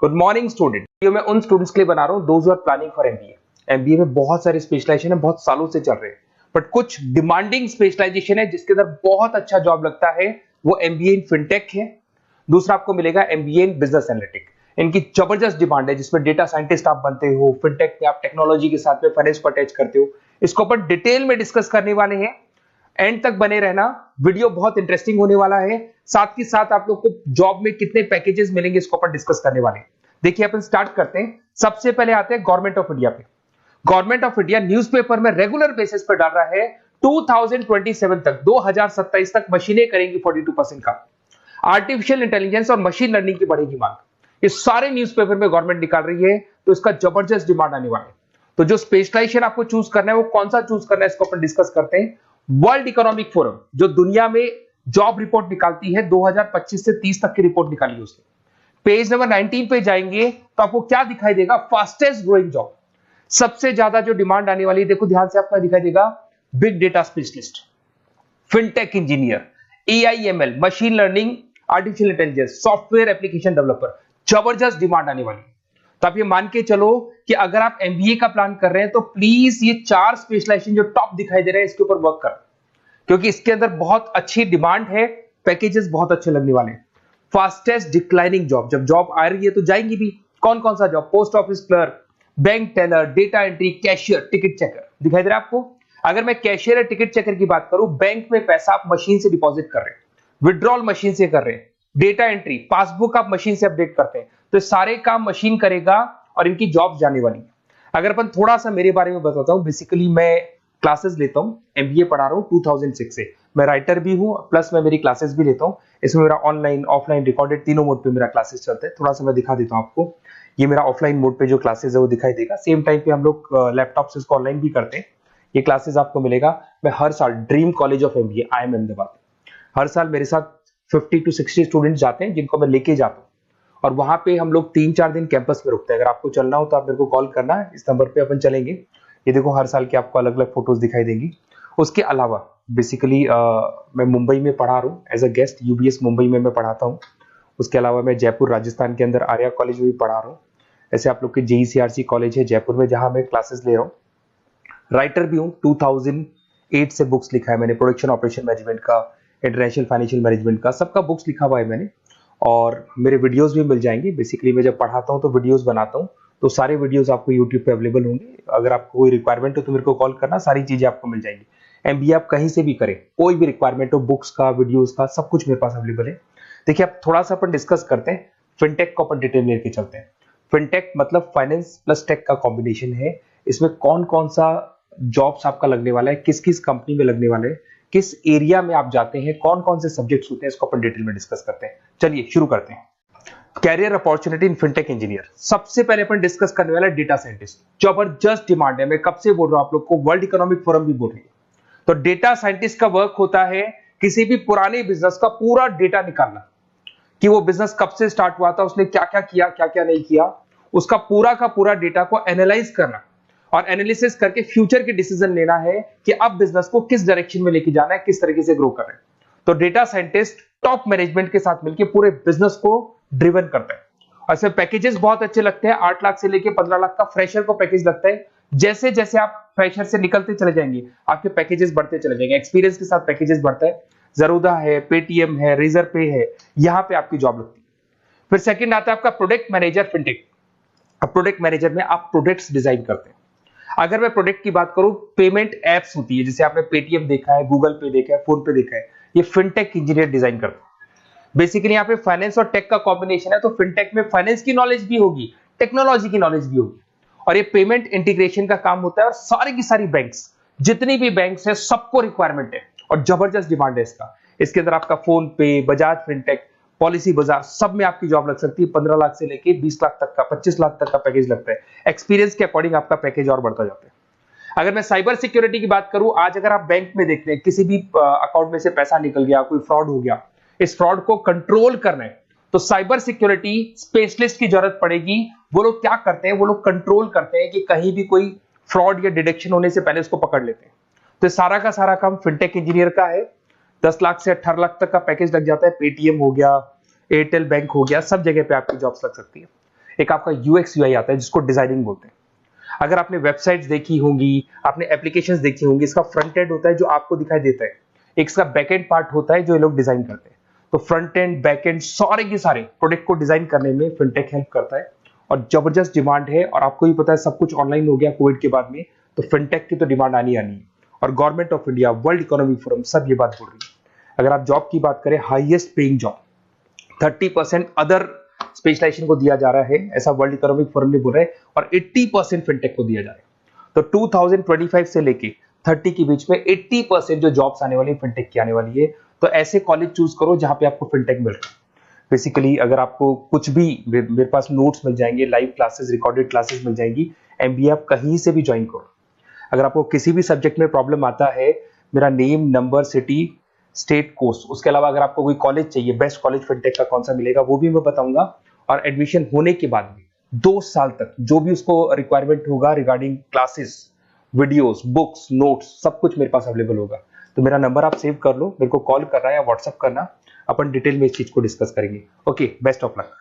Good morning student. Video मैं उन students के लिए बना रहा हूं those who are planning for MBA. MBA में बहुत सारे स्पेशलाइजेशन है, बहुत सालों से चल रहे हैं, बट कुछ डिमांडिंग स्पेशलाइजेशन है जिसके अंदर बहुत अच्छा जॉब लगता है। वो एमबीए इन फिनटेक है। दूसरा आपको मिलेगा एमबीए इन बिजनेस एनालिटिक। इनकी जबरदस्त डिमांड है, जिसमें डेटा साइंटिस्ट आप बनते हो, फिनटेक में आप टेक्नोलॉजी के साथ में फाइनेंस को अटैच करते हो। इसको अपन डिटेल में डिस्कस करने वाले हैं। एंड तक बने रहना, वीडियो बहुत इंटरेस्टिंग होने वाला है। साथ ही साथ आप लोग को जॉब में कितने पैकेजेस मिलेंगे इसको अपन डिस्कस करने वाले हैं। देखिए अपन स्टार्ट करते हैं। सबसे पहले आते हैं गवर्नमेंट ऑफ इंडिया पे। गवर्नमेंट ऑफ इंडिया न्यूज़पेपर में रेगुलर बेसिस पर डाल रहा है 2027 तक, 2027 तक मशीनें करेंगी 42% का। आर्टिफिशियल इंटेलिजेंस और मशीन लर्निंग की बढ़ेगी मांग। ये सारे न्यूज़पेपर में गवर्नमेंट निकाल रही है, तो इसका जबरदस्त डिमांड आने वाला है। तो जो स्पेशलाइजेशन आपको चूज करना है वो कौन सा चूज करना है इसको अपन डिस्कस करते हैं। वर्ल्ड इकोनॉमिक फोरम जो दुनिया में जॉब रिपोर्ट निकालती है, 2025 से 30 तक की रिपोर्ट निकाली है उसने। पेज नंबर 19 पे जाएंगे तो आपको क्या दिखाई देगा? फास्टेस्ट ग्रोइंग जॉब, सबसे ज्यादा जो डिमांड आने वाली है, देखो ध्यान से, आपका दिखाई देगा big data specialist, fintech engineer, AIML, machine learning, artificial intelligence, software application developer. जबरदस्त डिमांड आने वाली है। तो आप ये मान के चलो कि अगर आप एमबीए का प्लान कर रहे हैं तो प्लीज ये 4 स्पेशलाइजेशन जो टॉप दिखाई दे रहे हैं इसके ऊपर वर्क कर, क्योंकि इसके अंदर बहुत अच्छी डिमांड है, पैकेजेस बहुत अच्छे लगने वाले हैं। फास्टेस्ट डिक्लाइनिंग जॉब, जब जॉब आ रही है तो जाएंगी भी। कौन कौन सा job? Post office clerk, bank teller, data entry, cashier, ticket checker. दिखाई दे रहा है आपको? अगर मैं कैशियर या टिकट चेकर की बात करूं, बैंक में पैसा आप मशीन से डिपॉजिट कर रहे हैं, विड्रॉल मशीन से कर रहे हैं, डेटा एंट्री, पासबुक आप मशीन से अपडेट करते हैं, तो सारे काम मशीन करेगा और इनकी जॉब जाने वाली है। अगर अपन थोड़ा सा मेरे बारे में बताता हूं, बेसिकली मैं क्लासेस लेता हूं, एमबीए पढ़ा रहा हूं 2006 से। मैं राइटर भी हूं, प्लस मैं मेरी क्लासेस भी लेता हूं। इसमें मेरा ऑनलाइन, ऑफलाइन, रिकॉर्डेड तीनों मोड पे मेरा क्लासेस चलते हैं। थोड़ा सा मैं दिखा देता हूं आपको। ये मेरा ऑफलाइन मोड पे जो क्लासेस है वो दिखाई देगा। सेम टाइम पे हम लोग लैपटॉप से इसको ऑनलाइन भी करते हैं। ये क्लासेस आपको मिलेगा। मैं हर साल dream college of MBA, I M Ahmedabad, हर साल मेरे साथ 50 to 60 स्टूडेंट्स जाते हैं जिनको मैं लेके जाता हूँ, और वहां पे हम लोग 3-4 दिन कैंपस में रुकते हैं। अगर आपको चलना हो तो आप मेरे को कॉल करना है, इस नंबर पे अपन चलेंगे। ये देखो हर साल की आपको अलग अलग फोटोज दिखाई देंगी। उसके अलावा बेसिकली मैं मुंबई में पढ़ा रहा हूँ as a guest, UBS Mumbai में मैं पढ़ाता हूँ। उसके अलावा मैं जयपुर राजस्थान के अंदर आर्या कॉलेज में भी पढ़ा रहा हूँ। ऐसे आप लोग के जेईसीआरसी कॉलेज है जयपुर में, जहां मैं क्लासेस ले रहा हूँ। राइटर भी हूँ, 2008 से बुक्स लिखा है मैंने, प्रोडक्शन ऑपरेशन मैनेजमेंट का, इंटरनेशनल फाइनेंशियल मैनेजमेंट का, सबका बुक्स लिखा हुआ है मैंने। और मेरे वीडियोस भी मिल जाएंगे। बेसिकली मैं जब पढ़ाता हूँ तो वीडियोस बनाता हूँ, तो सारे वीडियोस आपको यूट्यूब पे अवेलेबल होंगे। अगर आपको कोई रिक्वायरमेंट हो तो मेरे को कॉल करना, सारी चीजें आपको मिल जाएंगी। एमबीए आप कहीं से भी करें, कोई भी रिक्वायरमेंट हो, बुक्स का, वीडियोस का, सब कुछ मेरे पास अवेलेबल है। देखिए अब थोड़ा सा अपन डिस्कस करते हैं। फिनटेक को अपन डिटेल में लेके चलते हैं। फिनटेक मतलब फाइनेंस प्लस टेक का कॉम्बिनेशन है। इसमें कौन कौन सा जॉब्स आपका लगने वाला है, किस किस कंपनी में लगने वाले हैं, किस एरिया में आप जाते हैं, कौन कौन से सब्जेक्ट्स होते हैं, इसको अपन डिटेल में डिस्कस करते हैं। चलिए शुरू करते हैं। Career opportunity in fintech engineer. सबसे पहले अपन डिस्कस करने वाला है डेटा साइंटिस्ट। जबरदस्त डिमांड है, मैं कब से बोल रहा हूं आप लोग को, वर्ल्ड इकोनॉमिक फोरम भी बोल रही है। तो डेटा साइंटिस्ट का वर्क होता है किसी भी पुराने बिजनेस का पूरा डेटा निकालना, कि वो बिजनेस कब से स्टार्ट हुआ था, उसने क्या क्या किया, क्या क्या नहीं किया, उसका पूरा का पूरा डेटा को एनालाइज करना और एनालिसिस करके फ्यूचर के डिसीजन लेना है कि अब बिजनेस को किस डायरेक्शन में लेके जाना है, किस तरीके से ग्रो करना है। तो डेटा साइंटिस्ट टॉप मैनेजमेंट के साथ मिलकर पूरे बिजनेस को ड्रिवन करता है। और इसमें पैकेजेस बहुत अच्छे लगते हैं। 8 लाख से लेके 15 लाख का फ्रेशर को पैकेज लगता है। जैसे जैसे आप फ्रेशर से निकलते चले जाएंगे, आपके पैकेजेस बढ़ते चले जाएंगे। एक्सपीरियंस के साथ पैकेजेस बढ़ता है। जरूदा है, पेटीएम है, रेजर पे है, यहां पे आपकी जॉब लगती है। फिर सेकंड आता है आपका प्रोडक्ट मैनेजर फिनटेक। अब प्रोडक्ट मैनेजर में आप प्रोडक्ट्स डिजाइन करते हैं। अगर मैं प्रोडक्ट की बात करूं, पेमेंट एप्स होती है, जैसे आपने पेटीएम देखा है, गूगल पे देखा है, फोन पे देखा है, ये फिनटेक इंजीनियर डिजाइन करते हैं। बेसिकली यहाँ पे फाइनेंस और टेक का कॉम्बिनेशन है, तो फिनटेक में फाइनेंस की नॉलेज भी होगी, टेक्नोलॉजी की नॉलेज भी होगी, और ये पेमेंट इंटीग्रेशन का काम होता है। और सारी की सारी बैंक्स, जितनी भी बैंक्स है, सबको रिक्वायरमेंट है और जबरदस्त डिमांड है इसका। इसके अंदर आपका फोन पे, बजाज फिनटेक, पॉलिसी बाजार, सब में आपकी जॉब लग सकती है। 15 लाख से लेके 20 लाख तक का, 25 लाख तक का पैकेज लगता है। एक्सपीरियंस के अकॉर्डिंग आपका पैकेज और बढ़ता जाता है। अगर मैं साइबर सिक्योरिटी की बात करूं, आज अगर आप बैंक में देख रहे हैं, किसी भी अकाउंट में से पैसा निकल गया, कोई फ्रॉड हो गया, इस फ्रॉड को कंट्रोल करना है तो साइबर सिक्योरिटी स्पेशलिस्ट की जरूरत पड़ेगी। वो लोग क्या करते हैं, वो लोग कंट्रोल करते हैं कि कहीं भी कोई फ्रॉड या डिटेक्शन होने से पहले उसको पकड़ लेते हैं। तो सारा का सारा काम फिनटेक इंजीनियर का है। 10 लाख से 18 लाख तक का पैकेज लग जाता है। पेटीएम हो गया, एयरटेल बैंक हो गया, सब जगह पे आपकी जॉब्स लग सकती है। एक आपका यूएक्स यूआई आता है जिसको डिजाइनिंग बोलते हैं। अगर आपने वेबसाइट्स देखी होंगी, आपने एप्लीकेशंस देखी होंगी, इसका फ्रंट एंड होता है जो आपको दिखाई देता है, एक इसका बैक एंड पार्ट होता है जो ये लोग डिजाइन करते हैं। तो फ्रंट एंड बैक एंड सारे के सारे प्रोडक्ट को डिजाइन करने में फिनटेक हेल्प करता है और जबरदस्त डिमांड है। और आपको ही पता है सब कुछ ऑनलाइन हो गया कोविड के बाद में, तो फिनटेक की तो डिमांड आनी आनी है। और government of India, world economic forum सब ये बात बोल रही है। अगर आप जॉब की बात करें, highest paying job 30% other specialization को दिया जा रहा है, ऐसा वर्ल्ड इकोनॉमिक फोरम ने बोला है, और 80% फिनटेक को दिया जा रहा है। तो 2025 से लेके 30 के बीच में 80% जो जॉब्स आने वाली है फिनटेक की आने वाली है। तो ऐसे कॉलेज चूज करो जहां पे आपको फिनटेक मिल रहा है। बेसिकली अगर आपको कुछ भी, मेरे पास नोट्स मिल जाएंगे, लाइव क्लासेस, रिकॉर्डेड क्लासेस मिल जाएंगी, एमबीए आप कहीं से भी ज्वाइन करो। अगर आपको किसी भी सब्जेक्ट में प्रॉब्लम आता है, मेरा name, number, city, state, course, उसके अलावा अगर आपको कोई कॉलेज चाहिए, बेस्ट कॉलेज फिनटेक का कौन सा मिलेगा वो भी मैं बताऊंगा। और एडमिशन होने के बाद में 2 साल तक जो भी उसको रिक्वायरमेंट होगा regarding classes, videos, books, notes, सब कुछ मेरे पास अवेलेबल होगा। तो मेरा नंबर आप सेव कर लो, मेरे को कॉल करना या व्हाट्सएप करना, अपन डिटेल में इस चीज को डिस्कस करेंगे। Okay, best of luck.